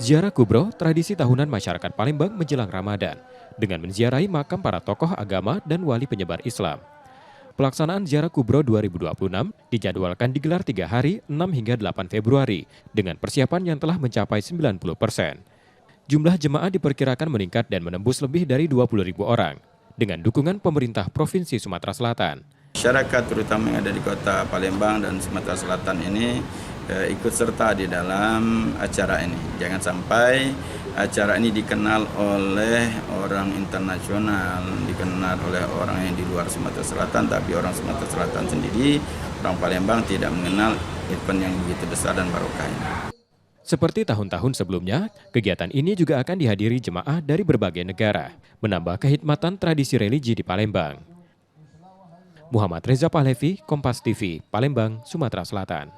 Ziarah Kubro, tradisi tahunan masyarakat Palembang menjelang Ramadan, dengan menziarahi makam para tokoh agama dan wali penyebar Islam. Pelaksanaan Ziarah Kubro 2026 dijadwalkan digelar 3 hari, 6 hingga 8 Februari, dengan persiapan yang telah mencapai 90%. Jumlah jemaah diperkirakan meningkat dan menembus lebih dari 20.000 orang, dengan dukungan pemerintah Provinsi Sumatera Selatan. Masyarakat terutama yang ada di kota Palembang dan Sumatera Selatan ini ikut serta di dalam acara ini. Jangan sampai acara ini dikenal oleh orang internasional, dikenal oleh orang yang di luar Sumatera Selatan, tapi orang Sumatera Selatan sendiri, orang Palembang tidak mengenal event yang begitu besar dan barokah ini. Seperti tahun-tahun sebelumnya, kegiatan ini juga akan dihadiri jemaah dari berbagai negara, menambah kehikmatan tradisi religi di Palembang. Muhammad Reza Pahlevi, Kompas TV, Palembang, Sumatera Selatan.